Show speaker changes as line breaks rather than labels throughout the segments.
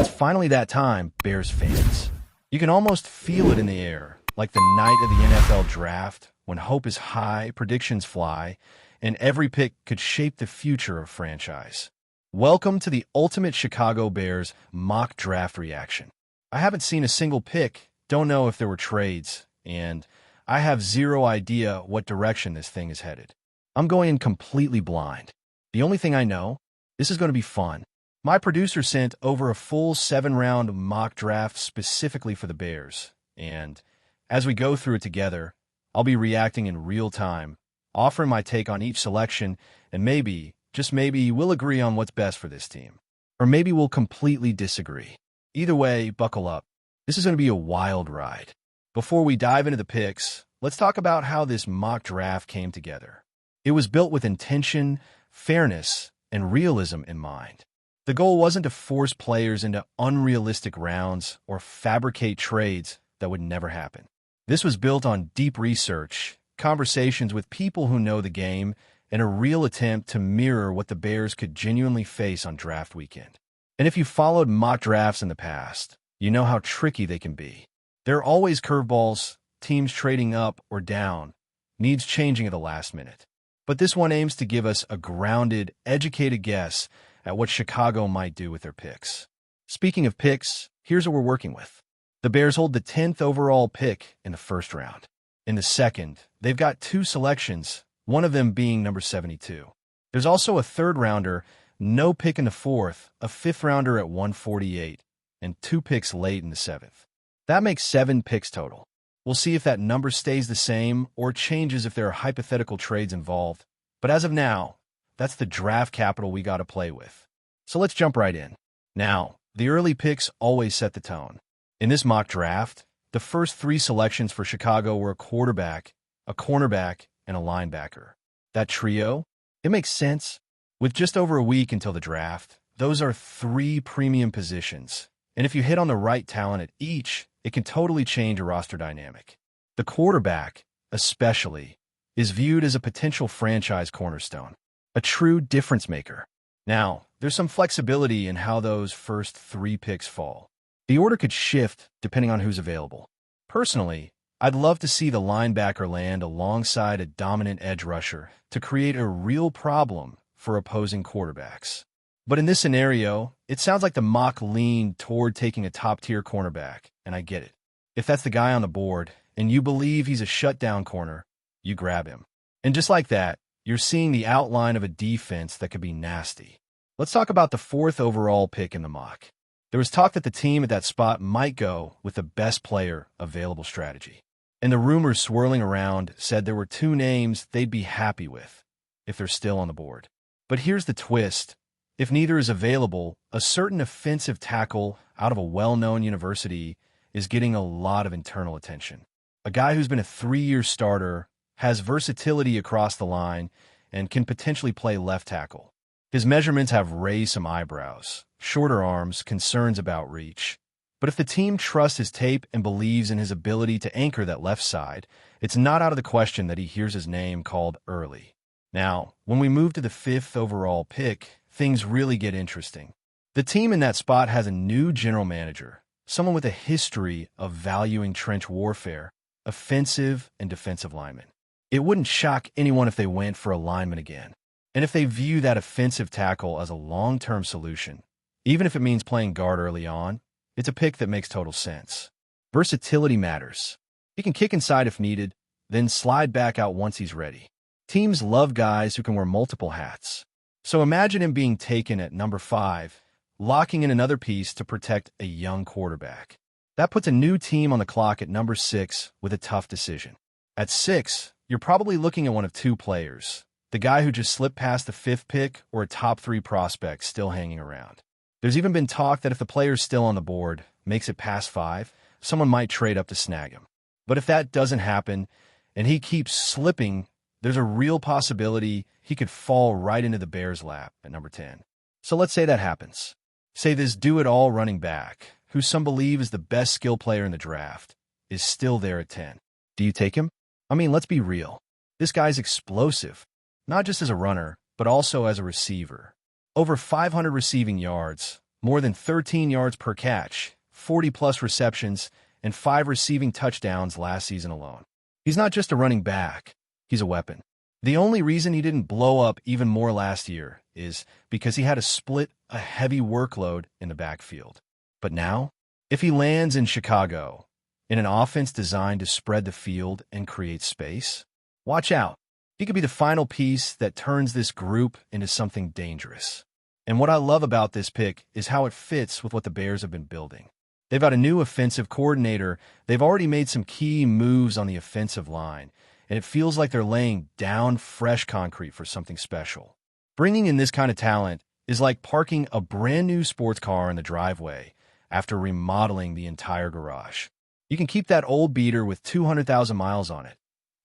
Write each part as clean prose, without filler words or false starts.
It's finally that time, Bears fans. You can almost feel it in the air, like the night of the NFL draft, when hope is high, predictions fly, and every pick could shape the future of a franchise. Welcome to the ultimate Chicago Bears mock draft reaction. I haven't seen a single pick, don't know if there were trades, and I have zero idea what direction this thing is headed. I'm going in completely blind. The only thing I know, this is going to be fun. My producer sent over a full 7-round mock draft specifically for the Bears, and as we go through it together, I'll be reacting in real time, offering my take on each selection, and maybe, just maybe, we'll agree on what's best for this team. Or maybe we'll completely disagree. Either way, buckle up. This is going to be a wild ride. Before we dive into the picks, let's talk about how this mock draft came together. It was built with intention, fairness, and realism in mind. The goal wasn't to force players into unrealistic rounds or fabricate trades that would never happen. This was built on deep research, conversations with people who know the game, and a real attempt to mirror what the Bears could genuinely face on draft weekend. And if you followed mock drafts in the past, you know how tricky they can be. There are always curveballs, teams trading up or down, needs changing at the last minute. But this one aims to give us a grounded, educated guess at what Chicago might do with their picks. Speaking of picks, here's what we're working with. The Bears hold the 10th overall pick in the first round. In the second, they've got 2 selections, one of them being number 72. There's also a 3rd rounder, no pick in the 4th, a 5th rounder at 148, and 2 picks late in the 7th. That makes 7 picks total. We'll see if that number stays the same or changes if there are hypothetical trades involved. But as of now, that's the draft capital we got to play with. So let's jump right in. Now, the early picks always set the tone. In this mock draft, the first 3 selections for Chicago were a quarterback, a cornerback, and a linebacker. That trio, it makes sense. With just over a week until the draft, those are 3 premium positions. And if you hit on the right talent at each, it can totally change a roster dynamic. The quarterback, especially, is viewed as a potential franchise cornerstone, a true difference maker. Now, there's some flexibility in how those first 3 picks fall. The order could shift depending on who's available. Personally, I'd love to see the linebacker land alongside a dominant edge rusher to create a real problem for opposing quarterbacks. But in this scenario, it sounds like the mock leaned toward taking a top-tier cornerback, and I get it. If that's the guy on the board, and you believe he's a shutdown corner, you grab him. And just like that, you're seeing the outline of a defense that could be nasty. Let's talk about the 4th overall pick in the mock. There was talk that the team at that spot might go with the best player available strategy. And the rumors swirling around said there were 2 names they'd be happy with, if they're still on the board. But here's the twist. If neither is available, a certain offensive tackle out of a well-known university is getting a lot of internal attention. A guy who's been a 3-year starter, has versatility across the line, and can potentially play left tackle. His measurements have raised some eyebrows, shorter arms, concerns about reach. But if the team trusts his tape and believes in his ability to anchor that left side, it's not out of the question that he hears his name called early. Now, when we move to the 5th overall pick, things really get interesting. The team in that spot has a new general manager, someone with a history of valuing trench warfare, offensive and defensive linemen. It wouldn't shock anyone if they went for a lineman again. And if they view that offensive tackle as a long-term solution, even if it means playing guard early on, it's a pick that makes total sense. Versatility matters. He can kick inside if needed, then slide back out once he's ready. Teams love guys who can wear multiple hats. So imagine him being taken at number 5, locking in another piece to protect a young quarterback. That puts a new team on the clock at number 6 with a tough decision. At 6, you're probably looking at one of 2 players, the guy who just slipped past the 5th pick or a top 3 prospect still hanging around. There's even been talk that if the player's still on the board, makes it past 5, someone might trade up to snag him. But if that doesn't happen, and he keeps slipping, there's a real possibility he could fall right into the Bears' lap at number 10. So let's say that happens. Say this do-it-all running back, who some believe is the best skill player in the draft, is still there at 10. Do you take him? I mean, let's be real. This guy's explosive, not just as a runner, but also as a receiver. Over 500 receiving yards, more than 13 yards per catch, 40-plus receptions, and 5 receiving touchdowns last season alone. He's not just a running back, he's a weapon. The only reason he didn't blow up even more last year is because he had to split a heavy workload in the backfield. But now, if he lands in Chicago, in an offense designed to spread the field and create space, watch out. He could be the final piece that turns this group into something dangerous. And what I love about this pick is how it fits with what the Bears have been building. They've got a new offensive coordinator. They've already made some key moves on the offensive line, and it feels like they're laying down fresh concrete for something special. Bringing in this kind of talent is like parking a brand new sports car in the driveway after remodeling the entire garage. You can keep that old beater with 200,000 miles on it,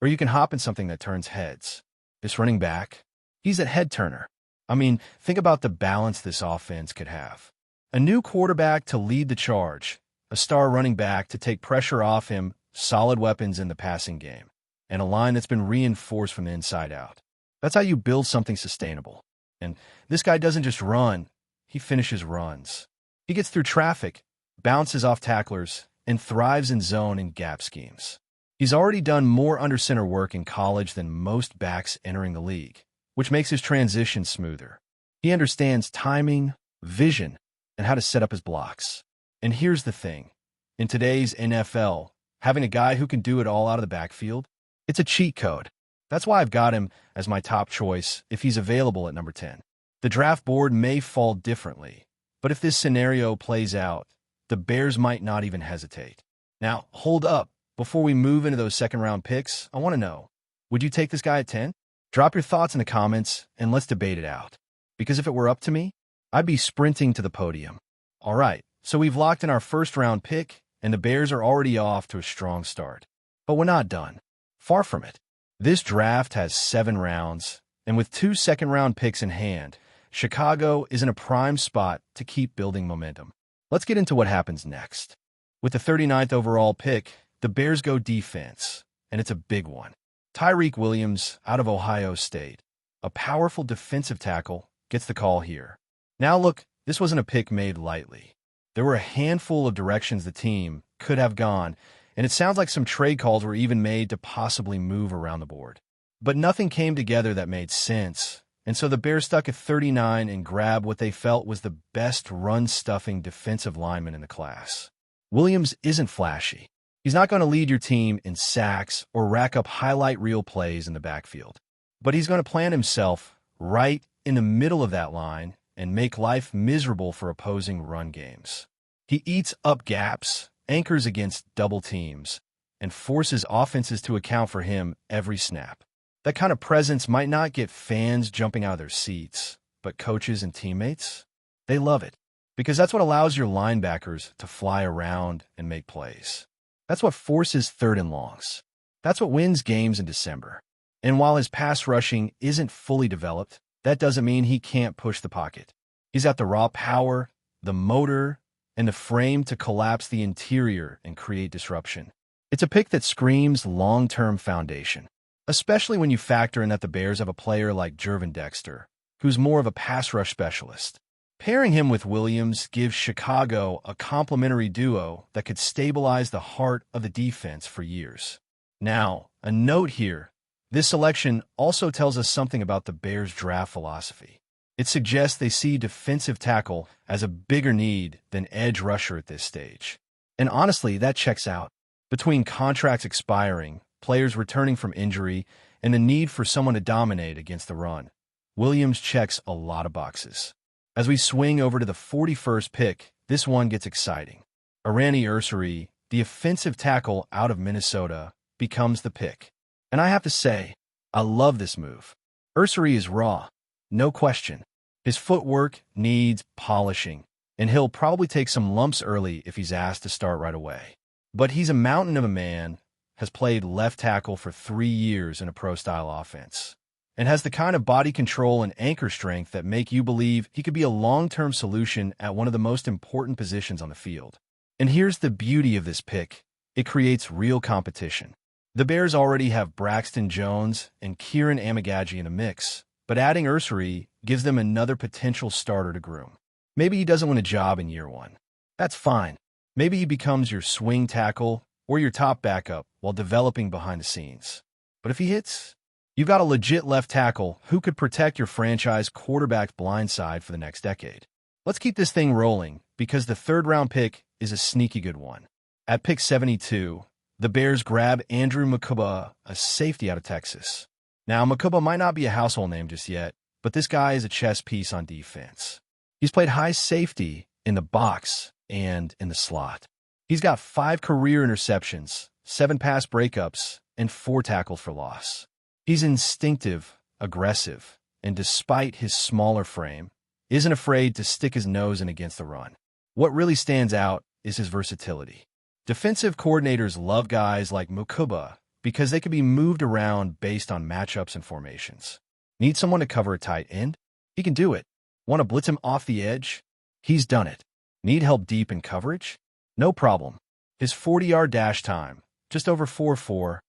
or you can hop in something that turns heads. This running back, he's a head turner. I mean, think about the balance this offense could have. A new quarterback to lead the charge, a star running back to take pressure off him, solid weapons in the passing game, and a line that's been reinforced from the inside out. That's how you build something sustainable. And this guy doesn't just run, he finishes runs. He gets through traffic, bounces off tacklers, and thrives in zone and gap schemes. He's already done more under center work in college than most backs entering the league, which makes his transition smoother. He understands timing, vision, and how to set up his blocks. And here's the thing. In today's NFL, having a guy who can do it all out of the backfield, it's a cheat code. That's why I've got him as my top choice if he's available at number 10. The draft board may fall differently, but if this scenario plays out, the Bears might not even hesitate. Now, hold up. Before we move into those second-round picks, I want to know, would you take this guy at 10? Drop your thoughts in the comments, and let's debate it out. Because if it were up to me, I'd be sprinting to the podium. All right, so we've locked in our first-round pick, and the Bears are already off to a strong start. But we're not done. Far from it. This draft has 7 rounds, and with 2 second-round picks in hand, Chicago is in a prime spot to keep building momentum. Let's get into what happens next. With the 39th overall pick, the Bears go defense, and it's a big one. Tyreek Williams out of Ohio State, a powerful defensive tackle, gets the call here. Now look, this wasn't a pick made lightly. There were a handful of directions the team could have gone, and it sounds like some trade calls were even made to possibly move around the board. But nothing came together that made sense, and so the Bears stuck at 39 and grabbed what they felt was the best run-stuffing defensive lineman in the class. Williams isn't flashy. He's not going to lead your team in sacks or rack up highlight reel plays in the backfield. But he's going to plant himself right in the middle of that line and make life miserable for opposing run games. He eats up gaps, anchors against double teams, and forces offenses to account for him every snap. That kind of presence might not get fans jumping out of their seats, but coaches and teammates, they love it. Because that's what allows your linebackers to fly around and make plays. That's what forces third and longs. That's what wins games in December. And while his pass rushing isn't fully developed, that doesn't mean he can't push the pocket. He's got the raw power, the motor, and the frame to collapse the interior and create disruption. It's a pick that screams long-term foundation, especially when you factor in that the Bears have a player like Jervin Dexter, who's more of a pass rush specialist. Pairing him with Williams gives Chicago a complementary duo that could stabilize the heart of the defense for years. Now, a note here. This selection also tells us something about the Bears' draft philosophy. It suggests they see defensive tackle as a bigger need than edge rusher at this stage. And honestly, that checks out. Between contracts expiring, players returning from injury, and the need for someone to dominate against the run, Williams checks a lot of boxes. As we swing over to the 41st pick, this one gets exciting. Arani Ursary, the offensive tackle out of Minnesota, becomes the pick. And I have to say, I love this move. Ursary is raw, no question. His footwork needs polishing, and he'll probably take some lumps early if he's asked to start right away. But he's a mountain of a man, has played left tackle for 3 years in a pro-style offense, and has the kind of body control and anchor strength that make you believe he could be a long-term solution at one of the most important positions on the field. And here's the beauty of this pick. It creates real competition. The Bears already have Braxton Jones and Kieran Amagaji in the mix, but adding Ursary gives them another potential starter to groom. Maybe he doesn't win a job in year one. That's fine. Maybe he becomes your swing tackle or your top backup while developing behind the scenes. But if he hits, you've got a legit left tackle who could protect your franchise quarterback's blind side for the next decade. Let's keep this thing rolling because the third-round pick is a sneaky good one. At pick 72, the Bears grab Andrew Makuba, a safety out of Texas. Now, Makuba might not be a household name just yet, but this guy is a chess piece on defense. He's played high safety in the box and in the slot. He's got 5 career interceptions, 7 pass breakups, and 4 tackles for loss. He's instinctive, aggressive, and despite his smaller frame, isn't afraid to stick his nose in against the run. What really stands out is his versatility. Defensive coordinators love guys like Makuba because they can be moved around based on matchups and formations. Need someone to cover a tight end? He can do it. Want to blitz him off the edge? He's done it. Need help deep in coverage? No problem. His 40-yard dash time, just over 4.4,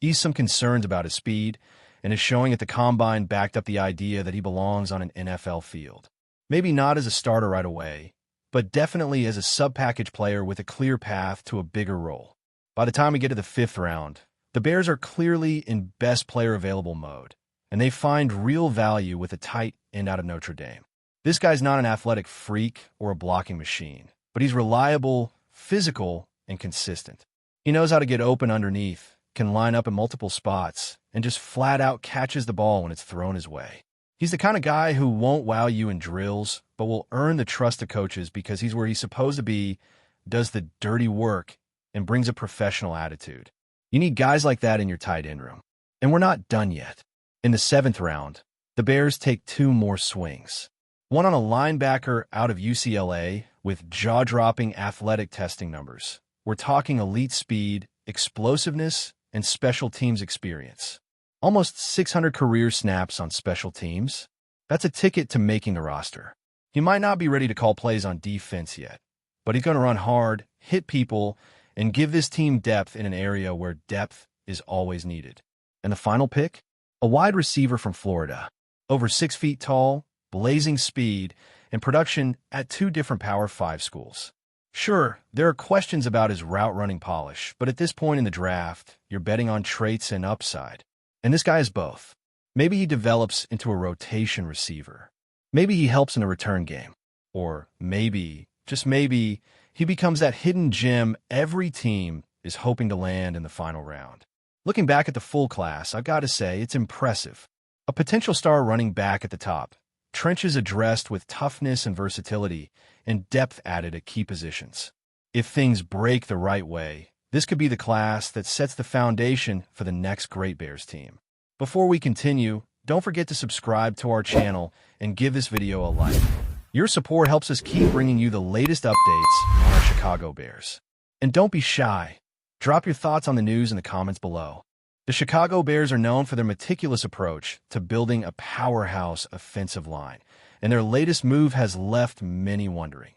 eased some concerns about his speed, and his showing at the combine backed up the idea that he belongs on an NFL field. Maybe not as a starter right away, but definitely as a sub-package player with a clear path to a bigger role. By the time we get to the 5th round, the Bears are clearly in best player available mode, and they find real value with a tight end out of Notre Dame. This guy's not an athletic freak or a blocking machine, but he's reliable, physical, and consistent. He knows how to get open underneath, can line up in multiple spots, and just flat out catches the ball when it's thrown his way. He's the kind of guy who won't wow you in drills, but will earn the trust of coaches because he's where he's supposed to be, does the dirty work, and brings a professional attitude. You need guys like that in your tight end room. And we're not done yet. In the 7th round, the Bears take 2 more swings. One on a linebacker out of UCLA with jaw-dropping athletic testing numbers. We're talking elite speed, explosiveness, and special teams experience. Almost 600 career snaps on special teams. That's a ticket to making the roster. He might not be ready to call plays on defense yet, but he's going to run hard, hit people, and give this team depth in an area where depth is always needed. And the final pick? A wide receiver from Florida. Over 6 feet tall, blazing speed, and production at 2 different Power 5 schools. Sure, there are questions about his route-running polish, but at this point in the draft, you're betting on traits and upside. And this guy is both. Maybe he develops into a rotation receiver. Maybe he helps in a return game. Or maybe, just maybe, he becomes that hidden gem every team is hoping to land in the final round. Looking back at the full class, I've got to say it's impressive. A potential star running back at the top, trenches addressed with toughness and versatility, and depth added at key positions. If things break the right way, this could be the class that sets the foundation for the next great Bears team. Before we continue, don't forget to subscribe to our channel and give this video a like. Your support helps us keep bringing you the latest updates on our Chicago Bears. And don't be shy. Drop your thoughts on the news in the comments below. The Chicago Bears are known for their meticulous approach to building a powerhouse offensive line, and their latest move has left many wondering.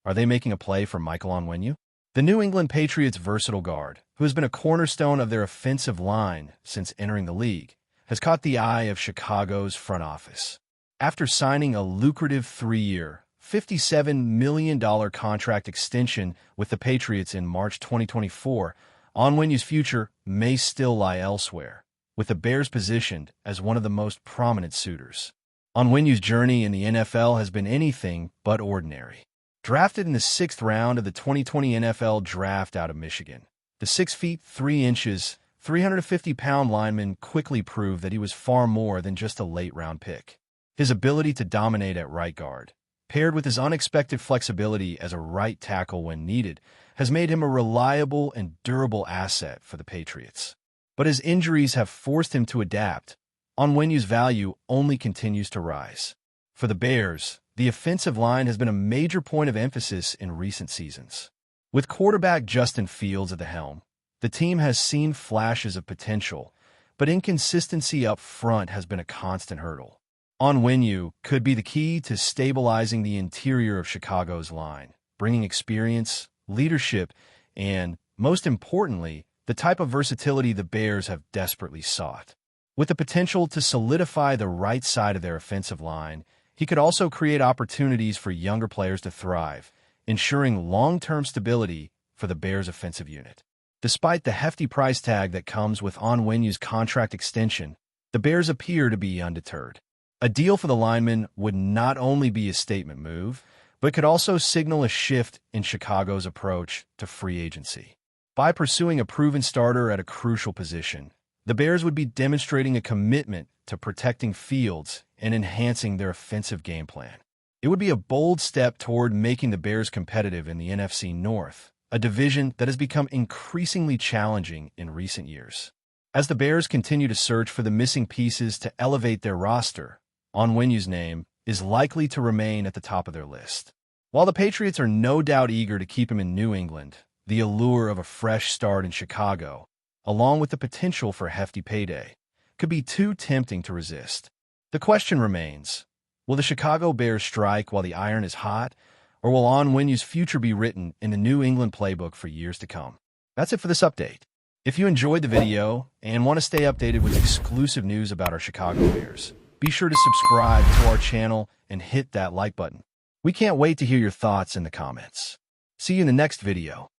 Are they making a play for Michael Onwenu? The New England Patriots' versatile guard, who has been a cornerstone of their offensive line since entering the league, has caught the eye of Chicago's front office. After signing a lucrative 3-year, $57 million contract extension with the Patriots in March 2024, Onwenu's future may still lie elsewhere, with the Bears positioned as one of the most prominent suitors. Onwenu's journey in the NFL has been anything but ordinary. Drafted in the 6th round of the 2020 NFL Draft out of Michigan, the 6 feet 3 inches, 350-pound lineman quickly proved that he was far more than just a late-round pick. His ability to dominate at right guard, paired with his unexpected flexibility as a right tackle when needed, has made him a reliable and durable asset for the Patriots. But as injuries have forced him to adapt, Onwenu's value only continues to rise. For the Bears, the offensive line has been a major point of emphasis in recent seasons. With quarterback Justin Fields at the helm, the team has seen flashes of potential, but inconsistency up front has been a constant hurdle. Onwenu could be the key to stabilizing the interior of Chicago's line, bringing experience, leadership, and, most importantly, the type of versatility the Bears have desperately sought. With the potential to solidify the right side of their offensive line He could also create opportunities for younger players to thrive, ensuring long-term stability for the Bears' offensive unit. Despite the hefty price tag that comes with Onwenu's contract extension, the Bears appear to be undeterred. A deal for the lineman would not only be a statement move, but could also signal a shift in Chicago's approach to free agency. By pursuing a proven starter at a crucial position, the Bears would be demonstrating a commitment to protecting Fields and enhancing their offensive game plan. It would be a bold step toward making the Bears competitive in the NFC North, a division that has become increasingly challenging in recent years. As the Bears continue to search for the missing pieces to elevate their roster, Onwenu's name is likely to remain at the top of their list. While the Patriots are no doubt eager to keep him in New England, the allure of a fresh start in Chicago, along with the potential for a hefty payday, could be too tempting to resist. The question remains, will the Chicago Bears strike while the iron is hot, or will Onwenu's future be written in the New England playbook for years to come? That's it for this update. If you enjoyed the video and want to stay updated with exclusive news about our Chicago Bears, be sure to subscribe to our channel and hit that like button. We can't wait to hear your thoughts in the comments. See you in the next video.